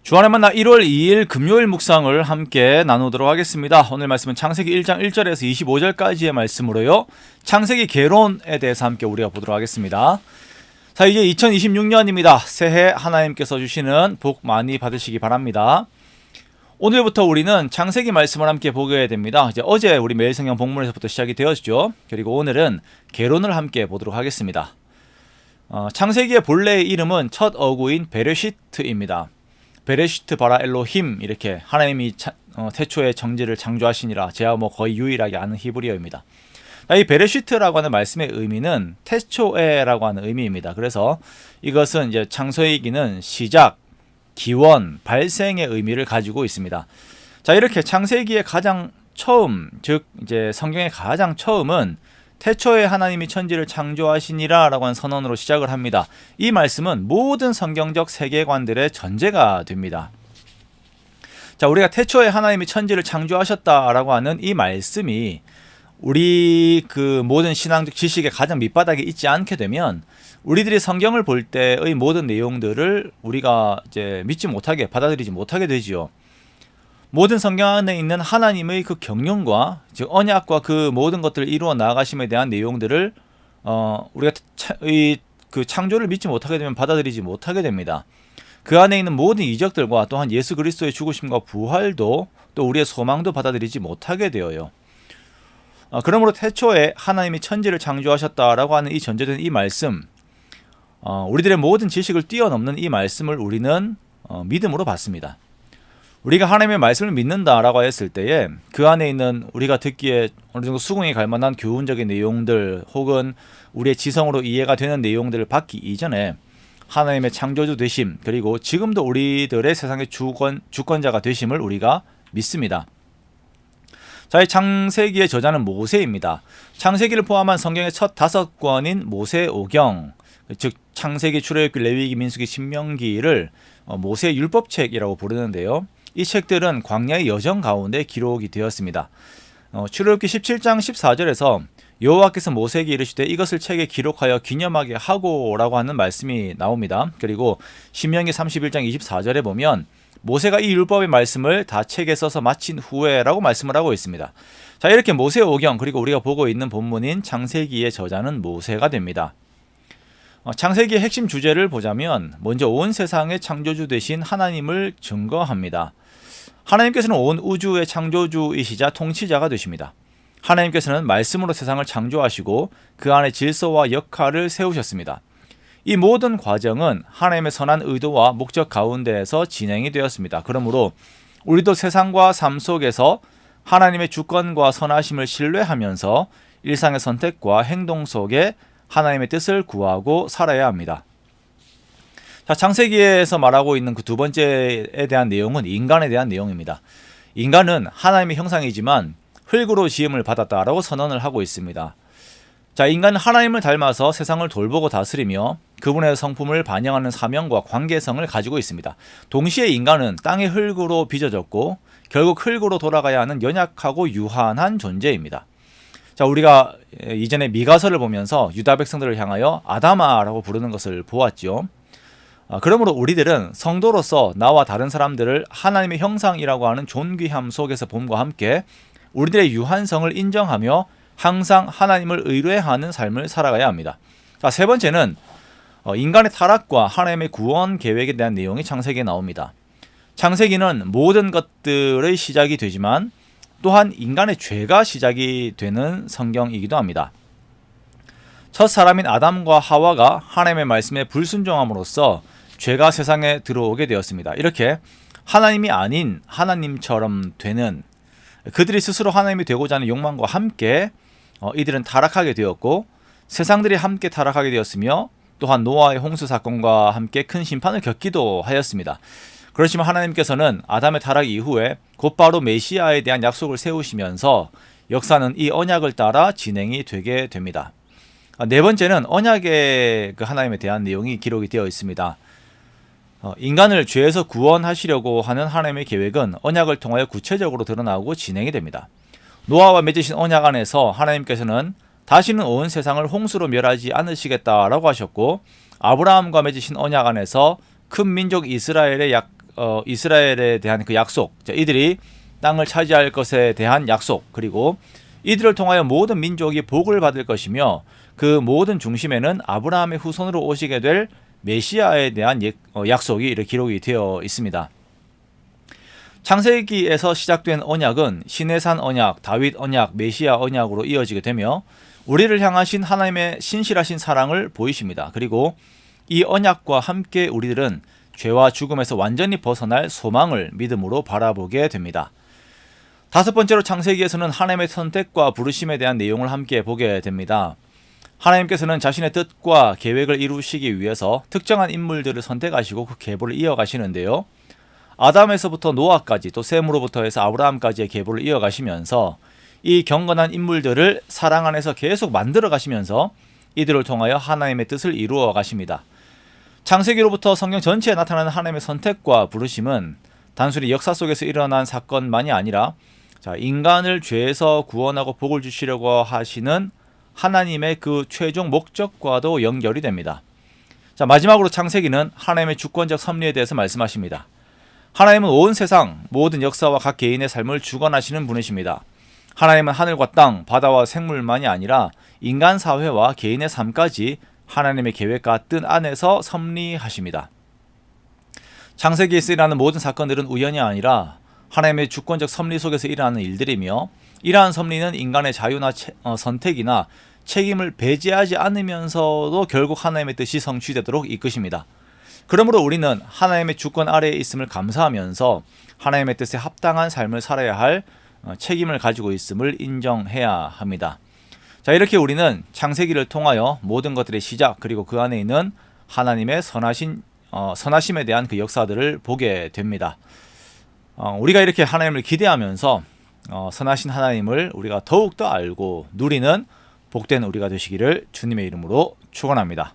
주안의 만나 1월 2일 금요일 묵상을 함께 나누도록 하겠습니다. 오늘 말씀은 창세기 1장 1절에서 25절까지의 말씀으로요. 창세기 개론에 대해서 함께 우리가 보도록 하겠습니다. 자, 이제 2026년입니다. 새해 하나님께서 주시는 복 많이 받으시기 바랍니다. 오늘부터 우리는 창세기 말씀을 함께 보게 됩니다. 이제 어제 우리 매일 성경 본문에서부터 시작이 되었죠. 그리고 오늘은 개론을 함께 보도록 하겠습니다. 창세기의 본래의 이름은 첫 어구인 베레시트입니다. 베레시트 바라 엘로힘, 이렇게 하나님이 태초에 정지를 창조하시니라, 제가 거의 유일하게 아는 히브리어입니다. 이 베레시트라고 하는 말씀의 의미는 태초에라고 하는 의미입니다. 그래서 이것은 이제 창세기는 시작, 기원, 발생의 의미를 가지고 있습니다. 자, 이렇게 창세기의 가장 처음, 즉 이제 성경의 가장 처음은 태초에 하나님이 천지를 창조하시니라 라고 하는 선언으로 시작을 합니다. 이 말씀은 모든 성경적 세계관들의 전제가 됩니다. 자, 우리가 태초에 하나님이 천지를 창조하셨다라고 하는 이 말씀이 우리 그 모든 신앙적 지식의 가장 밑바닥에 있지 않게 되면 우리들이 성경을 볼 때의 모든 내용들을 우리가 이제 믿지 못하게, 받아들이지 못하게 되지요. 모든 성경 안에 있는 하나님의 그 경륜과 즉 언약과 그 모든 것들을 이루어 나가심에 대한 내용들을 우리가 그 창조를 믿지 못하게 되면 받아들이지 못하게 됩니다. 그 안에 있는 모든 이적들과 또한 예수 그리스도의 죽으심과 부활도 또 우리의 소망도 받아들이지 못하게 되어요. 그러므로 태초에 하나님이 천지를 창조하셨다라고 하는 이 전제된 이 말씀, 우리들의 모든 지식을 뛰어넘는 이 말씀을 우리는 믿음으로 받습니다. 우리가 하나님의 말씀을 믿는다라고 했을 때에 그 안에 있는 우리가 듣기에 어느 정도 수긍이 갈 만한 교훈적인 내용들 혹은 우리의 지성으로 이해가 되는 내용들을 받기 이전에 하나님의 창조주 되심, 그리고 지금도 우리들의 세상의 주권자가 되심을 우리가 믿습니다. 자, 이 창세기의 저자는 모세입니다. 창세기를 포함한 성경의 첫 5권인 모세오경, 즉 창세기, 출애굽기, 레위기, 민수기, 신명기를 모세의 율법책이라고 부르는데요. 이 책들은 광야의 여정 가운데 기록이 되었습니다. 출애굽기 17장 14절에서 여호와께서 모세에게 이르시되 이것을 책에 기록하여 기념하게 하고라고 하는 말씀이 나옵니다. 그리고 신명기 31장 24절에 보면 모세가 이 율법의 말씀을 다 책에 써서 마친 후에라고 말씀을 하고 있습니다. 자, 이렇게 모세오경, 그리고 우리가 보고 있는 본문인 창세기의 저자는 모세가 됩니다. 창세기의 핵심 주제를 보자면 먼저 온 세상의 창조주 되신 하나님을 증거합니다. 하나님께서는 온 우주의 창조주이시자 통치자가 되십니다. 하나님께서는 말씀으로 세상을 창조하시고 그 안에 질서와 역할을 세우셨습니다. 이 모든 과정은 하나님의 선한 의도와 목적 가운데에서 진행이 되었습니다. 그러므로 우리도 세상과 삶 속에서 하나님의 주권과 선하심을 신뢰하면서 일상의 선택과 행동 속에 하나님의 뜻을 구하고 살아야 합니다. 자, 창세기에서 말하고 있는 그 두 번째에 대한 내용은 인간에 대한 내용입니다. 인간은 하나님의 형상이지만 흙으로 지음을 받았다라고 선언을 하고 있습니다. 자, 인간은 하나님을 닮아서 세상을 돌보고 다스리며 그분의 성품을 반영하는 사명과 관계성을 가지고 있습니다. 동시에 인간은 땅의 흙으로 빚어졌고 결국 흙으로 돌아가야 하는 연약하고 유한한 존재입니다. 자, 우리가 이전에 미가서를 보면서 유다 백성들을 향하여 아담아라고 부르는 것을 보았죠. 그러므로 우리들은 성도로서 나와 다른 사람들을 하나님의 형상이라고 하는 존귀함 속에서 봄과 함께 우리들의 유한성을 인정하며 항상 하나님을 의뢰하는 삶을 살아가야 합니다. 자, 세 번째는 인간의 타락과 하나님의 구원 계획에 대한 내용이 창세기에 나옵니다. 창세기는 모든 것들의 시작이 되지만 또한 인간의 죄가 시작이 되는 성경이기도 합니다. 첫 사람인 아담과 하와가 하나님의 말씀에 불순종함으로써 죄가 세상에 들어오게 되었습니다. 이렇게 하나님이 아닌 하나님처럼 되는, 그들이 스스로 하나님이 되고자 하는 욕망과 함께 이들은 타락하게 되었고 세상들이 함께 타락하게 되었으며 또한 노아의 홍수 사건과 함께 큰 심판을 겪기도 하였습니다. 그렇지만 하나님께서는 아담의 타락 이후에 곧바로 메시아에 대한 약속을 세우시면서 역사는 이 언약을 따라 진행이 되게 됩니다. 네 번째는 언약의 그 하나님에 대한 내용이 기록이 되어 있습니다. 인간을 죄에서 구원하시려고 하는 하나님의 계획은 언약을 통하여 구체적으로 드러나고 진행이 됩니다. 노아와 맺으신 언약 안에서 하나님께서는 다시는 온 세상을 홍수로 멸하지 않으시겠다라고 하셨고, 아브라함과 맺으신 언약 안에서 큰 민족 이스라엘의 이스라엘에 대한 그 약속, 이들이 땅을 차지할 것에 대한 약속, 그리고 이들을 통하여 모든 민족이 복을 받을 것이며 그 모든 중심에는 아브라함의 후손으로 오시게 될 메시아에 대한 약속이 이렇게 기록이 되어 있습니다. 창세기에서 시작된 언약은 시내산 언약, 다윗 언약, 메시아 언약으로 이어지게 되며 우리를 향하신 하나님의 신실하신 사랑을 보이십니다. 그리고 이 언약과 함께 우리들은 죄와 죽음에서 완전히 벗어날 소망을 믿음으로 바라보게 됩니다. 다섯 번째로 창세기에서는 하나님의 선택과 부르심에 대한 내용을 함께 보게 됩니다. 하나님께서는 자신의 뜻과 계획을 이루시기 위해서 특정한 인물들을 선택하시고 그 계보를 이어가시는데요. 아담에서부터 노아까지 또 셈으로부터 해서 아브라함까지의 계보를 이어가시면서 이 경건한 인물들을 사랑 안에서 계속 만들어 가시면서 이들을 통하여 하나님의 뜻을 이루어 가십니다. 창세기로부터 성경 전체에 나타나는 하나님의 선택과 부르심은 단순히 역사 속에서 일어난 사건만이 아니라 인간을 죄에서 구원하고 복을 주시려고 하시는 하나님의 그 최종 목적과도 연결이 됩니다. 마지막으로 창세기는 하나님의 주권적 섭리에 대해서 말씀하십니다. 하나님은 온 세상 모든 역사와 각 개인의 삶을 주관하시는 분이십니다. 하나님은 하늘과 땅, 바다와 생물만이 아니라 인간 사회와 개인의 삶까지 하나님의 계획과 뜻 안에서 섭리하십니다. 창세기에서 일어나는 모든 사건들은 우연이 아니라 하나님의 주권적 섭리 속에서 일어나는 일들이며 이러한 섭리는 인간의 자유나 선택이나 책임을 배제하지 않으면서도 결국 하나님의 뜻이 성취되도록 이끄십니다. 그러므로 우리는 하나님의 주권 아래에 있음을 감사하면서 하나님의 뜻에 합당한 삶을 살아야 할 책임을 가지고 있음을 인정해야 합니다. 이렇게 우리는 창세기를 통하여 모든 것들의 시작 그리고 그 안에 있는 하나님의 선하심에 대한 그 역사들을 보게 됩니다. 우리가 이렇게 하나님을 기대하면서 선하신 하나님을 우리가 더욱더 알고 누리는 복된 우리가 되시기를 주님의 이름으로 축원합니다.